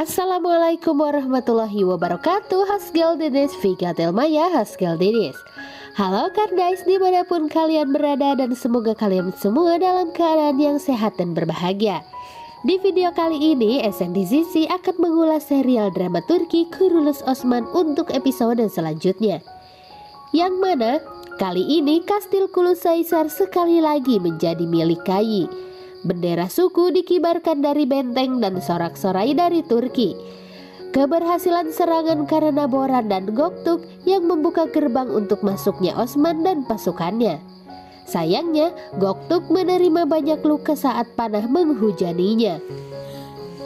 Assalamualaikum warahmatullahi wabarakatuh. Hasgel Dedes Vika Telmaya, Hasgel Dedes. Halo Kardais dimanapun kalian berada, dan semoga kalian semua dalam keadaan yang sehat dan berbahagia. Di video kali ini SNDZC akan mengulas serial drama Turki Kuruluş Osman untuk episode selanjutnya, yang mana kali ini Kastil Kulusaysar sekali lagi menjadi milik Kayi. Bendera suku dikibarkan dari benteng dan sorak-sorai dari Turki. Keberhasilan serangan karena Boran dan Göktürk yang membuka gerbang untuk masuknya Osman dan pasukannya. Sayangnya, Göktürk menerima banyak luka saat panah menghujaninya.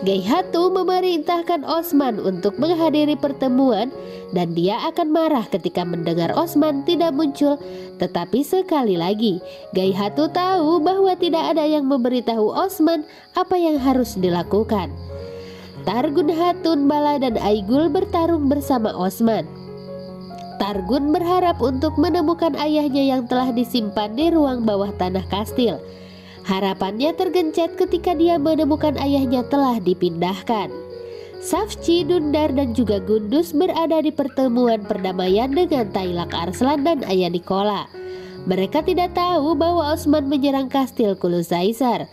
Geyhatu memerintahkan Osman untuk menghadiri pertemuan, dan dia akan marah ketika mendengar Osman tidak muncul. Tetapi sekali lagi, Geyhatu tahu bahwa tidak ada yang memberitahu Osman apa yang harus dilakukan. Targun Hatun, Bala, dan Aygul bertarung bersama Osman. Targun berharap untuk menemukan ayahnya yang telah disimpan di ruang bawah tanah kastil. Harapannya tergencet ketika dia menemukan ayahnya telah dipindahkan. Safci, Dundar, dan juga Gunduz berada di pertemuan perdamaian dengan Taylak Arslan dan Ayah Nikola. Mereka tidak tahu bahwa Osman menyerang Kastil Kulusaysar.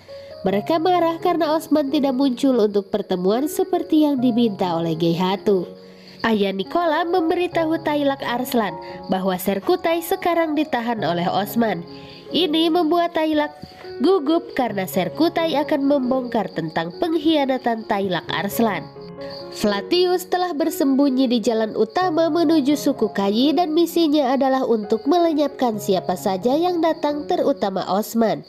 Mereka marah karena Osman tidak muncul untuk pertemuan seperti yang diminta oleh Geyhatu. Ayah Nikola memberitahu Taylak Arslan bahwa Serkutay sekarang ditahan oleh Osman. Ini membuat Taylak gugup karena Serkutay akan membongkar tentang pengkhianatan Taylak Arslan. Vlatius telah bersembunyi di jalan utama menuju suku Kayi, dan misinya adalah untuk melenyapkan siapa saja yang datang, terutama Osman.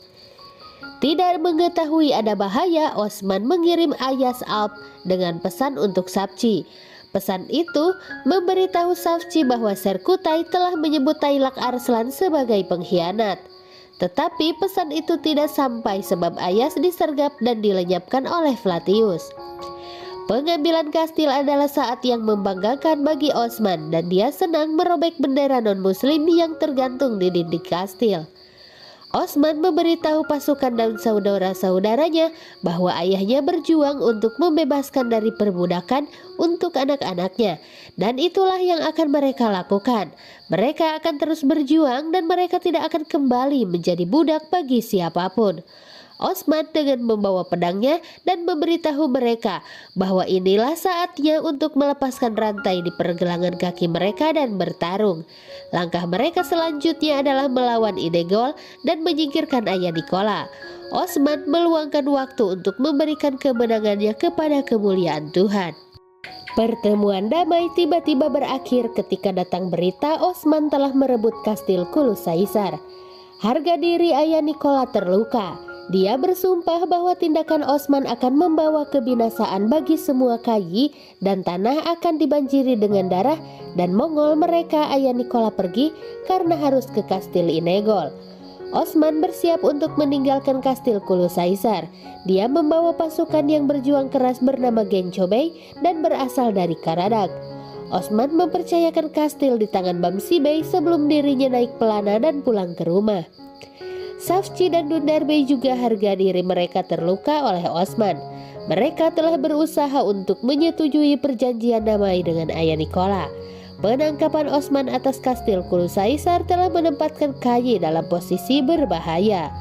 Tidak mengetahui ada bahaya, Osman mengirim Ayas Alp dengan pesan untuk Safci. Pesan itu memberitahu Safci bahwa Serkutay telah menyebut Taylak Arslan sebagai pengkhianat. Tetapi pesan itu tidak sampai sebab Ayas disergap dan dilenyapkan oleh Vlatius. Pengambilan kastil adalah saat yang membanggakan bagi Osman, dan dia senang merobek bendera non-muslim yang tergantung di dinding kastil. Osman memberitahu pasukan dan saudara-saudaranya bahwa ayahnya berjuang untuk membebaskan dari perbudakan untuk anak-anaknya, dan itulah yang akan mereka lakukan. Mereka akan terus berjuang dan mereka tidak akan kembali menjadi budak bagi siapapun. Osman dengan membawa pedangnya dan memberitahu mereka bahwa inilah saatnya untuk melepaskan rantai di pergelangan kaki mereka dan bertarung. Langkah mereka selanjutnya adalah melawan Inegol dan menyingkirkan Ayah Nikola. Osman meluangkan waktu untuk memberikan kemenangannya kepada kemuliaan Tuhan. Pertemuan damai tiba-tiba berakhir ketika datang berita Osman telah merebut Kastil Kulusaysar. Harga diri Ayah Nikola terluka. Dia bersumpah bahwa tindakan Osman akan membawa kebinasaan bagi semua Kayi, dan tanah akan dibanjiri dengan darah, dan Mongol. Mereka Ayah Nikola pergi karena harus ke Kastil Inegol. Osman bersiap untuk meninggalkan Kastil Kulusaysar. Dia membawa pasukan yang berjuang keras bernama Gençobey dan berasal dari Karadak. Osman mempercayakan kastil di tangan Bamsi Bey sebelum dirinya naik pelana dan pulang ke rumah. Safci dan Dundar Bey juga harga diri mereka terluka oleh Osman. Mereka telah berusaha untuk menyetujui perjanjian damai dengan Ayah Nikola. Penangkapan Osman atas Kastil Kulusaysar telah menempatkan Kayi dalam posisi berbahaya.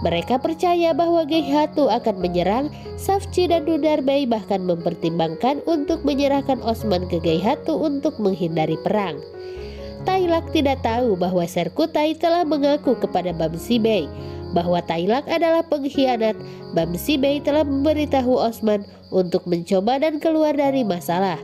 Mereka percaya bahwa Geyhatu akan menyerang. Safci dan Dundar Bey bahkan mempertimbangkan untuk menyerahkan Osman ke Geyhatu untuk menghindari perang. Taylak tidak tahu bahwa Serkutay telah mengaku kepada Bamsi Bey bahwa Taylak adalah pengkhianat. Bamsi Bey telah memberitahu Osman untuk mencoba dan keluar dari masalah.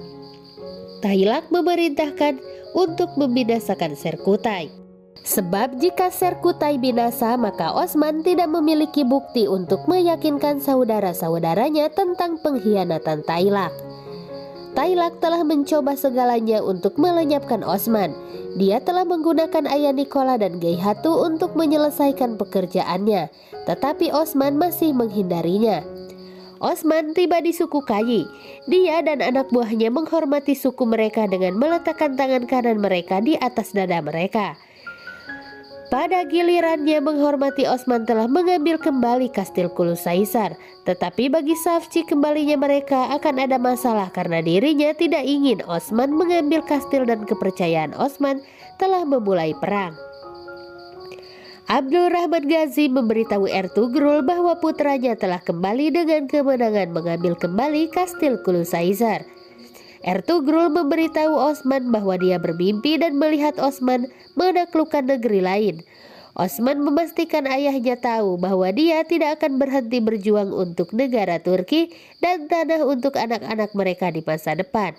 Taylak memerintahkan untuk membinasakan Serkutay. Sebab jika Serkutay binasa, maka Osman tidak memiliki bukti untuk meyakinkan saudara-saudaranya tentang pengkhianatan Taylak. Taylak telah mencoba segalanya untuk melenyapkan Osman. Dia telah menggunakan Ayah Nikola dan Geyhatu untuk menyelesaikan pekerjaannya, tetapi Osman masih menghindarinya. Osman tiba di suku Kayi. Dia dan anak buahnya menghormati suku mereka dengan meletakkan tangan kanan mereka di atas dada mereka. Pada gilirannya menghormati Osman telah mengambil kembali kastil Kulusaisar. Tetapi bagi Safchi kembalinya mereka akan ada masalah karena dirinya tidak ingin Osman mengambil kastil dan kepercayaan Osman telah memulai perang. Abdurrahman Ghazi memberitahu Ertugrul bahwa putranya telah kembali dengan kemenangan mengambil kembali kastil Kulusaisar. Ertugrul memberitahu Osman bahwa dia bermimpi dan melihat Osman menaklukkan negeri lain. Osman memastikan ayahnya tahu bahwa dia tidak akan berhenti berjuang untuk negara Turki dan tanah untuk anak-anak mereka di masa depan.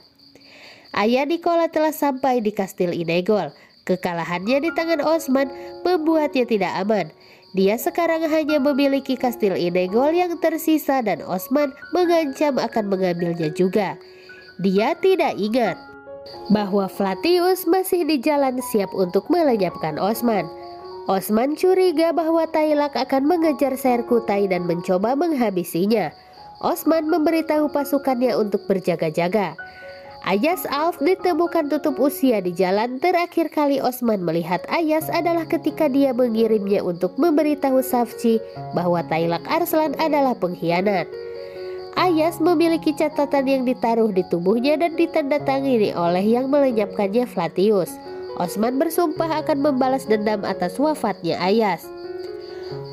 Ayah Nikola telah sampai di kastil Inegol. Kekalahannya di tangan Osman membuatnya tidak aman. Dia sekarang hanya memiliki kastil Inegol yang tersisa dan Osman mengancam akan mengambilnya juga. Dia tidak ingat bahwa Flatius masih di jalan siap untuk melenyapkan Osman. Osman curiga bahwa Tailak akan mengejar Serkutai dan mencoba menghabisinya. Osman memberitahu pasukannya untuk berjaga-jaga. Ayas Alf ditemukan tutup usia di jalan. Terakhir kali Osman melihat Ayas adalah ketika dia mengirimnya untuk memberitahu Safchi bahwa Tailak Arslan adalah pengkhianat. Ayas memiliki catatan yang ditaruh di tubuhnya dan ditandatangani oleh yang melenyapkannya Flatius. Osman bersumpah akan membalas dendam atas wafatnya Ayas.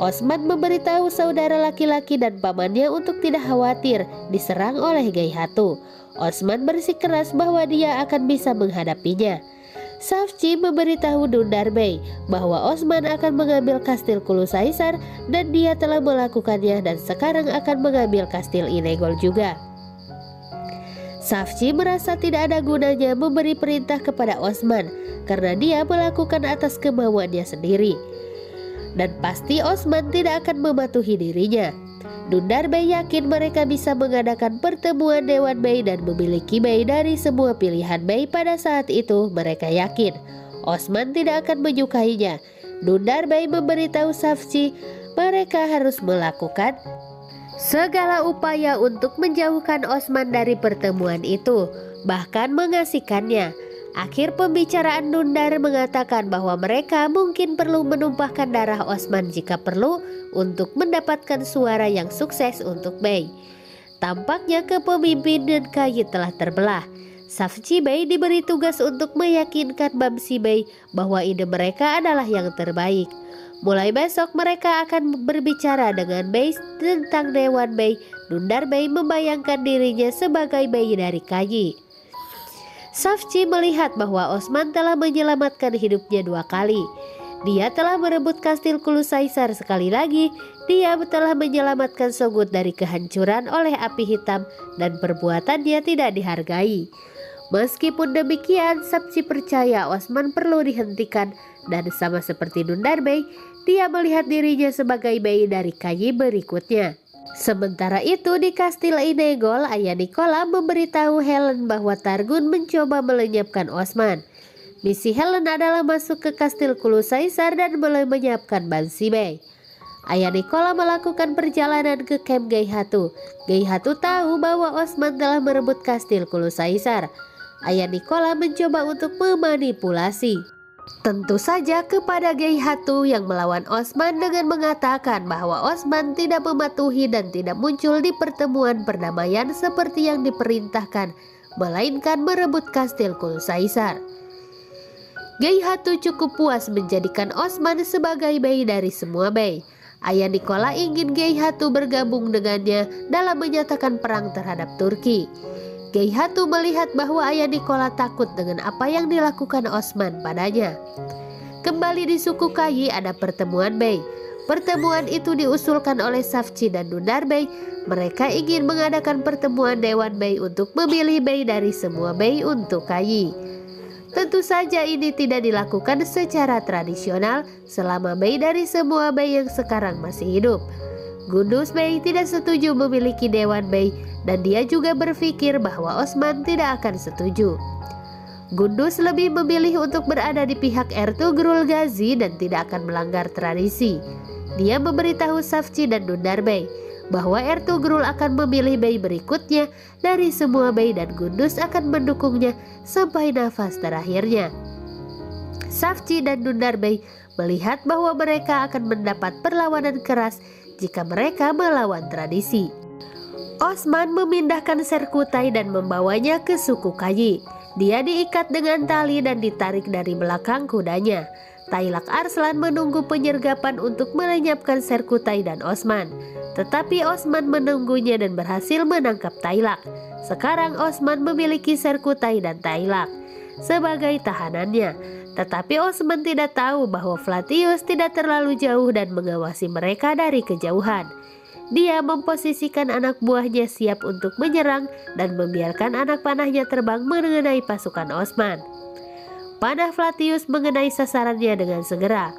Osman memberitahu saudara laki-laki dan pamannya untuk tidak khawatir diserang oleh Geihatu. Osman bersikeras bahwa dia akan bisa menghadapinya. Safchi memberitahu Dundarbey bahwa Osman akan mengambil kastil Kulusaisar dan dia telah melakukannya dan sekarang akan mengambil kastil Inegol juga. Safchi merasa tidak ada gunanya memberi perintah kepada Osman karena dia melakukan atas kemauannya sendiri. Dan pasti Osman tidak akan mematuhi dirinya. Dundarbey yakin mereka bisa mengadakan pertemuan Dewan Bey dan memiliki Bey dari semua pilihan Bey. Pada saat itu mereka yakin Osman tidak akan menyukainya. Dundarbey memberitahu Safchi mereka harus melakukan segala upaya untuk menjauhkan Osman dari pertemuan itu, bahkan mengasihkannya. Akhir pembicaraan Dundar mengatakan bahwa mereka mungkin perlu menumpahkan darah Osman jika perlu untuk mendapatkan suara yang sukses untuk Bey. Tampaknya kepemimpinan Kayit telah terbelah. Safchi Bey diberi tugas untuk meyakinkan Bamsi Bey bahwa ide mereka adalah yang terbaik. Mulai besok mereka akan berbicara dengan Bey tentang Dewan Bey. Dundar Bey membayangkan dirinya sebagai Bey dari Kayi. Safchi melihat bahwa Osman telah menyelamatkan hidupnya 2 kali. Dia telah merebut kastil Kulusaisar sekali lagi. Dia telah menyelamatkan Sogut dari kehancuran oleh api hitam dan perbuatannya tidak dihargai. Meskipun demikian, Safchi percaya Osman perlu dihentikan dan sama seperti Dundar Bey, dia melihat dirinya sebagai Bey dari Kayi berikutnya. Sementara itu di kastil Inegol, ayah Nikola memberitahu Helen bahwa Targun mencoba melenyapkan Osman. Misi Helen adalah masuk ke kastil Kulusaisar dan melenyapkan Bansi Bey. Ayah Nikola melakukan perjalanan ke camp Geihatu. Geihatu tahu bahwa Osman telah merebut kastil Kulusaisar. Ayah Nikola mencoba untuk memanipulasi tentu saja kepada Geihatu yang melawan Osman dengan mengatakan bahwa Osman tidak mematuhi dan tidak muncul di pertemuan perdamaian seperti yang diperintahkan, melainkan merebut kastil Kulusaisar. Geihatu cukup puas menjadikan Osman sebagai Bey dari semua Bey. Ayah Nikola ingin Geihatu bergabung dengannya dalam menyatakan perang terhadap Turki. Geihatu melihat bahwa ayah Nikola takut dengan apa yang dilakukan Osman padanya. Kembali di suku Kayi ada pertemuan Bey. Pertemuan itu diusulkan oleh Safchi dan Dundar Bey. Mereka ingin mengadakan pertemuan Dewan Bey untuk memilih Bey dari semua Bey untuk Kayi. Tentu saja ini tidak dilakukan secara tradisional selama Bey dari semua Bey yang sekarang masih hidup. Gundus Bey tidak setuju memiliki Dewan Bey dan dia juga berpikir bahwa Osman tidak akan setuju. Gundus lebih memilih untuk berada di pihak Ertugrul Ghazi dan tidak akan melanggar tradisi. Dia memberitahu Safchi dan Dundar Bey bahwa Ertugrul akan memilih Bey berikutnya dari semua Bey dan Gundus akan mendukungnya sampai nafas terakhirnya. Safchi dan Dundar Bey melihat bahwa mereka akan mendapat perlawanan keras jika mereka melawan tradisi. Osman memindahkan Serkutai dan membawanya ke suku Kayi. Dia diikat dengan tali dan ditarik dari belakang kudanya. Tailak Arslan menunggu penyergapan untuk melenyapkan Serkutai dan Osman. Tetapi Osman menunggunya dan berhasil menangkap Tailak. Sekarang Osman memiliki Serkutai dan Tailak sebagai tahanannya. Tetapi Osman tidak tahu bahwa Vlatius tidak terlalu jauh dan mengawasi mereka dari kejauhan. Dia memposisikan anak buahnya siap untuk menyerang dan membiarkan anak panahnya terbang mengenai pasukan Osman. Panah Vlatius mengenai sasarannya dengan segera.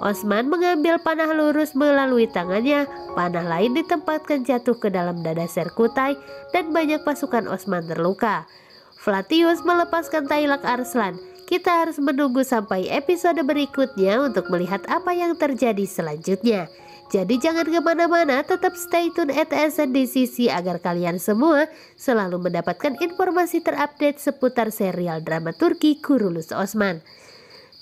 Osman mengambil panah lurus melalui tangannya, panah lain ditempatkan jatuh ke dalam dada Serkutai dan banyak pasukan Osman terluka. Vlatius melepaskan Tailak Arslan. Kita harus menunggu sampai episode berikutnya untuk melihat apa yang terjadi selanjutnya. Jadi jangan kemana-mana, tetap stay tune at SNDCC agar kalian semua selalu mendapatkan informasi terupdate seputar serial drama Turki Kurulus Osman.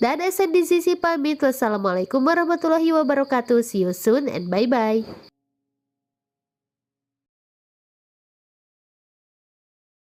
Dan SNDCC pamit, wassalamualaikum warahmatullahi wabarakatuh, see you soon and bye-bye.